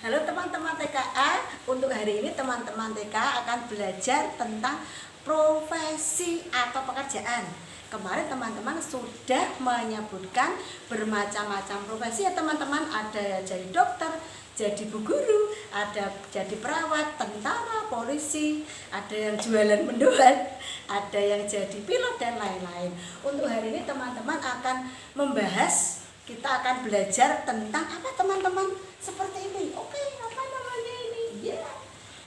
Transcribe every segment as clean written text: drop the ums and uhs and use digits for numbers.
Halo teman-teman TKA, untuk hari ini teman-teman TKA akan belajar tentang profesi atau pekerjaan. Kemarin teman-teman sudah menyebutkan bermacam-macam profesi ya teman-teman. Ada jadi dokter, jadi bu guru, ada jadi perawat, tentara, polisi, ada yang jualan mendoan, ada yang jadi pilot dan lain-lain. Untuk hari ini teman-teman akan membahas, kita akan belajar tentang apa teman-teman? Seperti ini. Oke, apa namanya ini? Ya.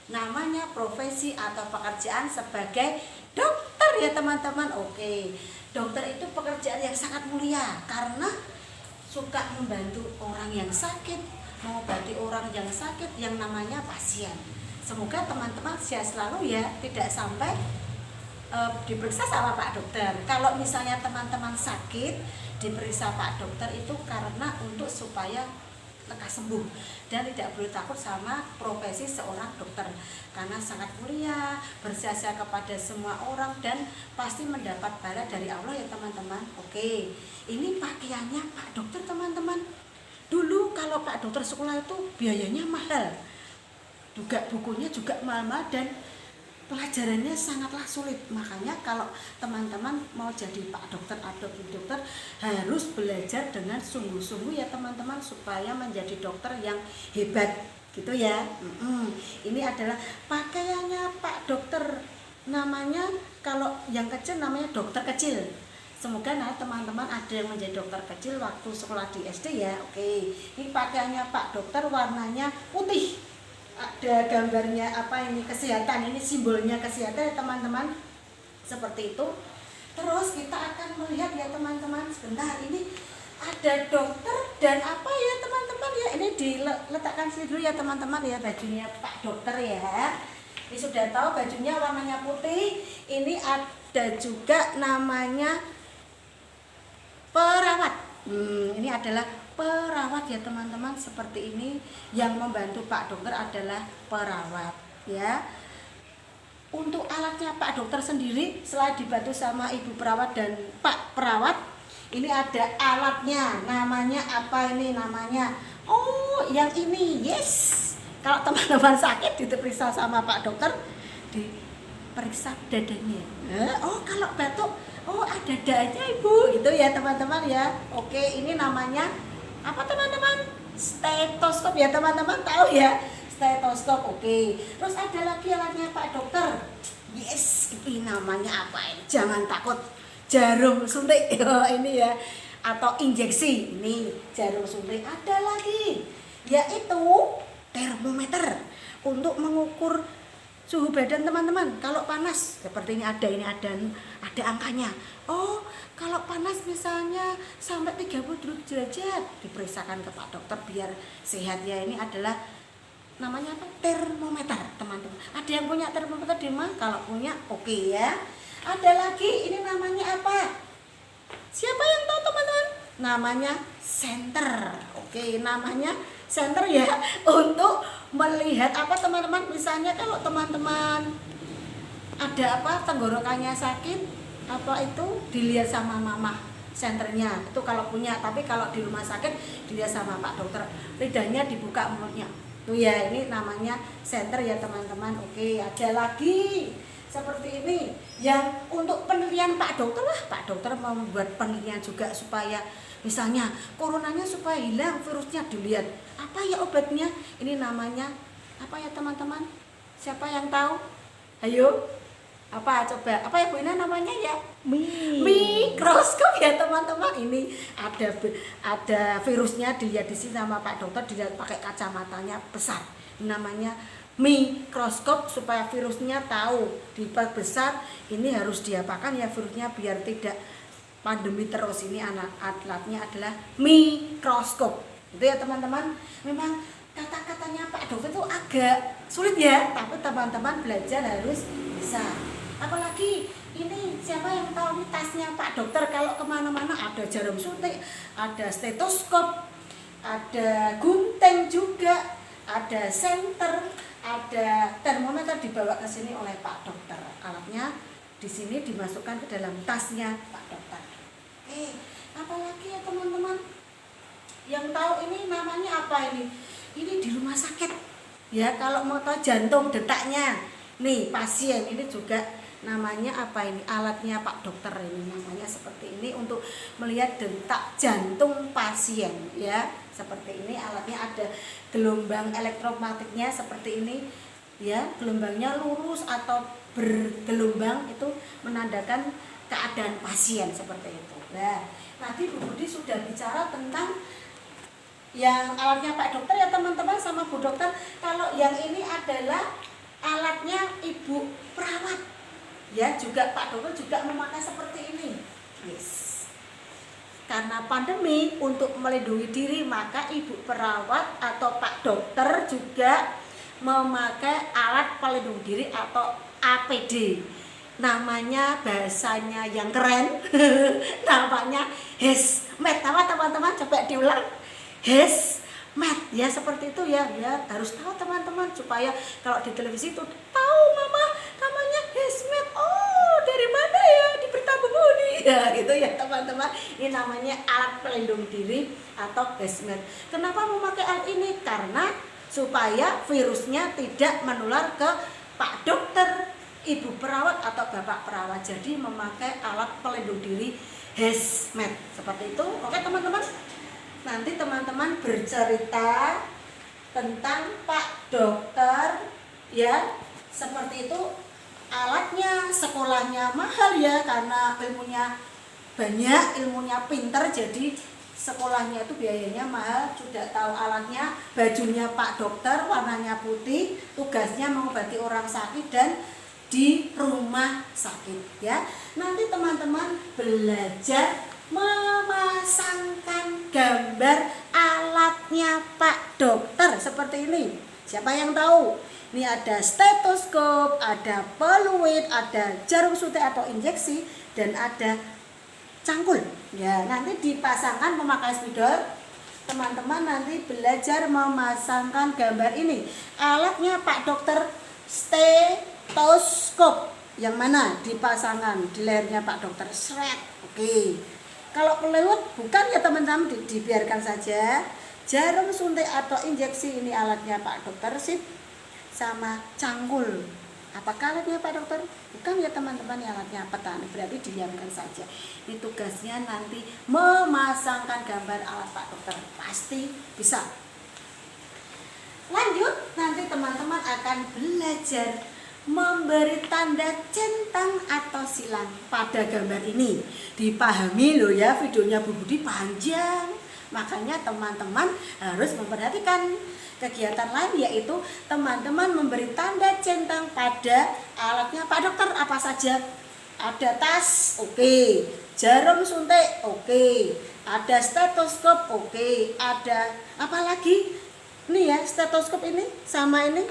Namanya profesi atau pekerjaan sebagai dokter ya teman-teman. Oke. Dokter itu pekerjaan yang sangat mulia karena suka membantu orang yang sakit, mengobati orang yang sakit yang namanya pasien. Semoga teman-teman sehat selalu ya, tidak sampai diperiksa sama Pak Dokter. Kalau misalnya teman-teman sakit, diperiksa Pak Dokter itu karena untuk supaya lekas sembuh dan tidak boleh takut sama profesi seorang dokter karena sangat mulia, berjasa kepada semua orang dan pasti mendapat bala dari Allah ya teman-teman. Oke, ini pakaiannya Pak Dokter teman-teman. Dulu kalau Pak Dokter sekolah itu biayanya mahal, juga bukunya juga mahal-mahal dan pelajarannya sangatlah sulit. Makanya kalau teman-teman mau jadi Pak Dokter atau Bu Dokter harus belajar dengan sungguh-sungguh ya teman-teman, supaya menjadi dokter yang hebat gitu ya. Ini adalah pakaiannya Pak Dokter, namanya kalau yang kecil namanya dokter kecil. Semoga teman-teman ada yang menjadi dokter kecil waktu sekolah di SD ya. Oke, ini pakaiannya Pak Dokter warnanya putih, ada gambarnya apa ini, kesehatan, ini simbolnya kesehatan ya teman-teman, seperti itu. Terus kita akan melihat ya teman-teman, sebentar, ini ada dokter dan apa ya teman-teman ya, ini diletakkan sini dulu ya teman-teman ya, bajunya Pak Dokter ya. Ini sudah tahu bajunya warnanya putih. Ini ada juga namanya perawat. Ini adalah perawat ya teman-teman, seperti ini. Yang membantu Pak Dokter adalah perawat ya. Untuk alatnya Pak Dokter sendiri, selain dibantu sama Ibu perawat dan Pak perawat, ini ada alatnya, namanya apa ini namanya? Oh, yang ini, yes. Kalau teman-teman sakit diperiksa sama Pak Dokter, diperiksa dadanya. Oh, kalau batuk, oh ada dadanya Ibu, gitu ya teman-teman ya. Oke, ini namanya apa teman-teman? Stetoskop ya teman-teman, tahu ya? Stetoskop. Oke. Terus ada lagi alatnya Pak Dokter. Yes, ini namanya apa ini? Jangan takut. Jarum suntik. Ini ya. Atau injeksi. Ini jarum suntik. Ada lagi, yaitu termometer untuk mengukur suhu badan teman-teman. Kalau panas seperti ini ada angkanya. Oh, kalau panas misalnya sampai 30 derajat, diperiksakan ke Pak Dokter biar sehat ya. Ini adalah namanya apa? Termometer teman-teman. Ada yang punya termometer di mana? Kalau punya oke ya. Ada lagi, ini namanya apa? Siapa yang tahu teman-teman? Namanya senter. Oke, namanya senter ya, untuk melihat apa teman-teman, misalnya kalau teman-teman ada apa, tenggorokannya sakit apa itu, dilihat sama mama senternya itu kalau punya. Tapi kalau di rumah sakit dilihat sama Pak Dokter, lidahnya dibuka, mulutnya tuh ya. Ini namanya senter ya teman-teman. Oke, ada lagi seperti ini yang untuk penelitian Pak Dokter lah. Pak Dokter membuat penelitian juga supaya misalnya coronanya supaya hilang, virusnya dilihat apa ya obatnya. Ini namanya apa ya teman-teman? Siapa yang tahu? Ayo, apa coba? Apa ya Bu Ina namanya ya? Mikroskop ya teman-teman. Ini ada virusnya dilihat di sini sama Pak Dokter, dilihat pakai kacamatanya besar. Namanya mikroskop supaya virusnya tahu besar. Ini harus diapakan ya virusnya biar tidak pandemi terus. Ini alatnya adalah mikroskop. Itu ya teman-teman. Memang kata-katanya Pak Dokter itu agak sulit ya, tapi teman-teman belajar harus bisa. Apalagi ini siapa yang tahu nih tasnya Pak Dokter kalau kemana-mana? Ada jarum suntik, ada stetoskop, ada gunting juga, ada senter, ada termometer dibawa ke sini oleh Pak Dokter. Alatnya di sini dimasukkan ke dalam tasnya Pak Dokter. Apalagi ya teman-teman yang tahu ini namanya apa ini? ini di rumah sakit ya. Kalau mau tahu jantung detaknya nih pasien, ini juga namanya apa ini, alatnya Pak Dokter ini namanya seperti ini untuk melihat detak jantung pasien ya. Seperti ini alatnya, ada gelombang elektromagnetiknya seperti ini ya, gelombangnya lurus atau bergelombang itu menandakan keadaan pasien seperti itu. Nah, nanti Bu Budi sudah bicara tentang yang alatnya Pak Dokter ya teman-teman sama Bu Dokter. Kalau yang ini adalah alatnya Ibu perawat ya, juga Pak Dokter juga memakai seperti ini. Yes. Karena pandemi, untuk melindungi diri maka Ibu perawat atau Pak Dokter juga memakai alat pelindung diri atau APD. Namanya bahasanya yang keren namanya hazmat. Apa teman-teman, coba diulang, hazmat ya, seperti itu ya. Ya harus tahu teman-teman supaya kalau di televisi itu tahu, mama namanya hazmat. Oh, dari mana ya, di berita Bu Budi ya gitu ya teman-teman. Ini namanya alat pelindung diri atau hazmat. Kenapa memakai alat ini? Karena supaya virusnya tidak menular ke Pak Dokter, Ibu perawat atau Bapak perawat. Jadi memakai alat pelindung diri hazmat seperti itu. Oke teman-teman, nanti teman-teman bercerita tentang Pak Dokter ya, seperti itu. Alatnya, sekolahnya mahal ya, karena ilmunya banyak, ilmunya pinter, jadi sekolahnya itu biayanya mahal. Sudah tahu alatnya, bajunya Pak Dokter warnanya putih, tugasnya mengobati orang sakit dan di rumah sakit ya. Nanti teman-teman belajar memasangkan gambar alatnya Pak Dokter seperti ini. Siapa yang tahu? Ini ada stetoskop, ada peluit, ada jarum suntik atau injeksi, dan ada cangkul. Ya, nanti dipasangkan memakai spidol. Teman-teman nanti belajar memasangkan gambar ini. Alatnya Pak Dokter stetoskop. Yang mana dipasangkan di lehernya Pak Dokter. Sret. Oke. Kalau peluit bukan ya teman-teman, dibiarkan saja. Jarum suntik atau injeksi ini alatnya Pak Dokter. Sip. Sama cangkul. Apakah alatnya Pak Dokter? Bukan ya teman-teman, alatnya petani, berarti diamkan saja. Ini tugasnya nanti memasangkan gambar alat Pak Dokter. Pasti bisa. Lanjut, nanti teman-teman akan belajar memberi tanda centang atau silang pada gambar ini. Dipahami loh ya, videonya Bu Budi panjang. Makanya teman-teman harus memperhatikan. Kegiatan lain yaitu teman-teman memberi tanda centang pada alatnya Pak Dokter apa saja. Ada tas, oke. Jarum suntik, oke. Ada stetoskop, oke. Ada apa lagi? Nih ya, stetoskop ini sama ini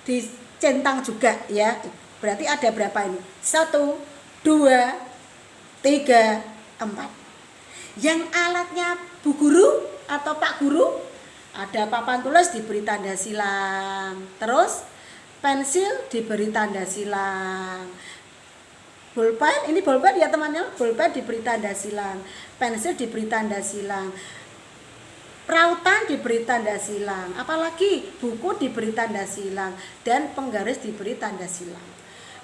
dicentang juga ya. Berarti ada berapa ini? 1, 2, 3, 4. Yang alatnya Bu Guru atau Pak Guru, ada papan tulis diberi tanda silang, terus pensil diberi tanda silang, bolpen, ini bolpen ya teman-teman, bolpen diberi tanda silang, pensil diberi tanda silang, rautan diberi tanda silang, apalagi buku diberi tanda silang, dan penggaris diberi tanda silang.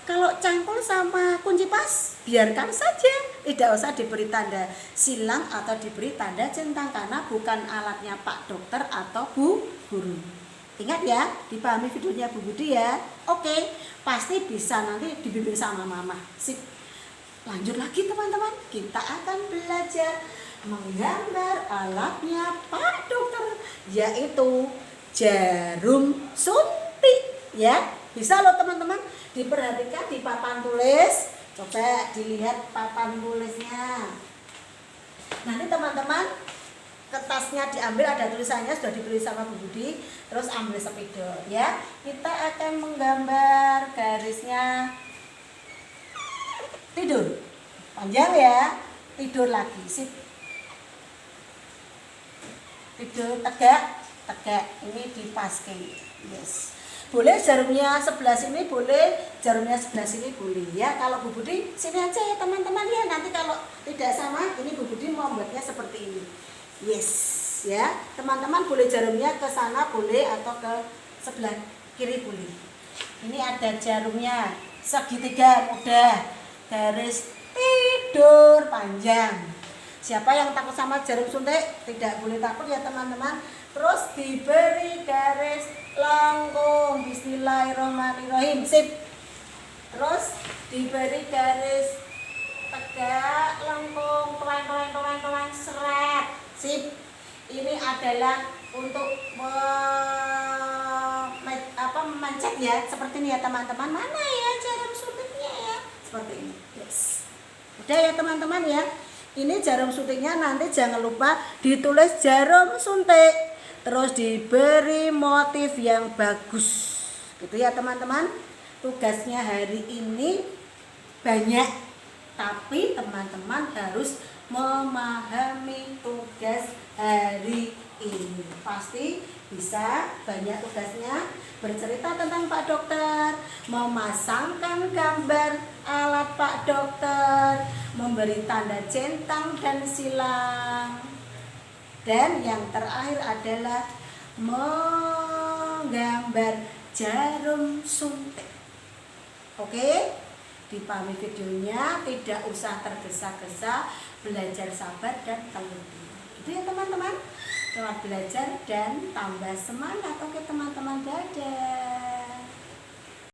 Kalau cangkul sama kunci pas biarkan saja, tidak usah diberi tanda silang atau diberi tanda centang karena bukan alatnya Pak Dokter atau Bu Guru. Ingat ya, dipahami videonya Bu Budi ya. Oke, pasti bisa nanti dibimbing sama mama. Sip. Lanjut lagi teman-teman, kita akan belajar menggambar alatnya Pak Dokter, yaitu jarum suntik ya. Bisa loh teman-teman, diperhatikan di papan tulis. Coba dilihat papan tulisnya. Nanti teman-teman kertasnya diambil, ada tulisannya sudah ditulis sama Bu Budi. Terus ambil spidol ya. Kita akan menggambar garisnya tidur. Panjang ya. Tidur lagi. Sip. Tidur tegak, tegak. Ini dipaskan. Yes. Boleh jarumnya sebelah sini, boleh jarumnya sebelah sini, boleh ya. Kalau Bu Budi sini aja ya teman-teman ya. Nanti kalau tidak sama, ini Bu Budi mau buatnya seperti ini. Yes. ya. Teman-teman boleh jarumnya ke sana boleh atau ke sebelah kiri boleh. Ini ada jarumnya segitiga mudah, garis tidur panjang. Siapa yang takut sama jarum suntik tidak boleh takut ya teman-teman. Terus diberi garis lengkung, bismillahirrahmanirrahim, sip. Terus diberi garis tegak lengkung, tuang seret, sip. Ini adalah untuk memencet ya, seperti ini ya teman-teman. Mana ya jarum suntiknya ya, seperti ini. Yes, udah ya teman-teman ya. Ini jarum suntiknya, nanti jangan lupa ditulis jarum suntik, terus diberi motif yang bagus gitu ya teman-teman. Tugasnya hari ini banyak, tapi teman-teman harus memahami tugas hari ini. Pasti bisa banyak tugasnya, bercerita tentang Pak Dokter, memasangkan gambar alat Pak Dokter, memberi tanda centang dan silang, dan yang terakhir adalah menggambar jarum suntik. Oke, dipahami videonya, tidak usah tergesa-gesa, belajar sabar dan teliti. Itu ya teman-teman, selamat belajar dan tambah semangat. Oke teman-teman, dadah.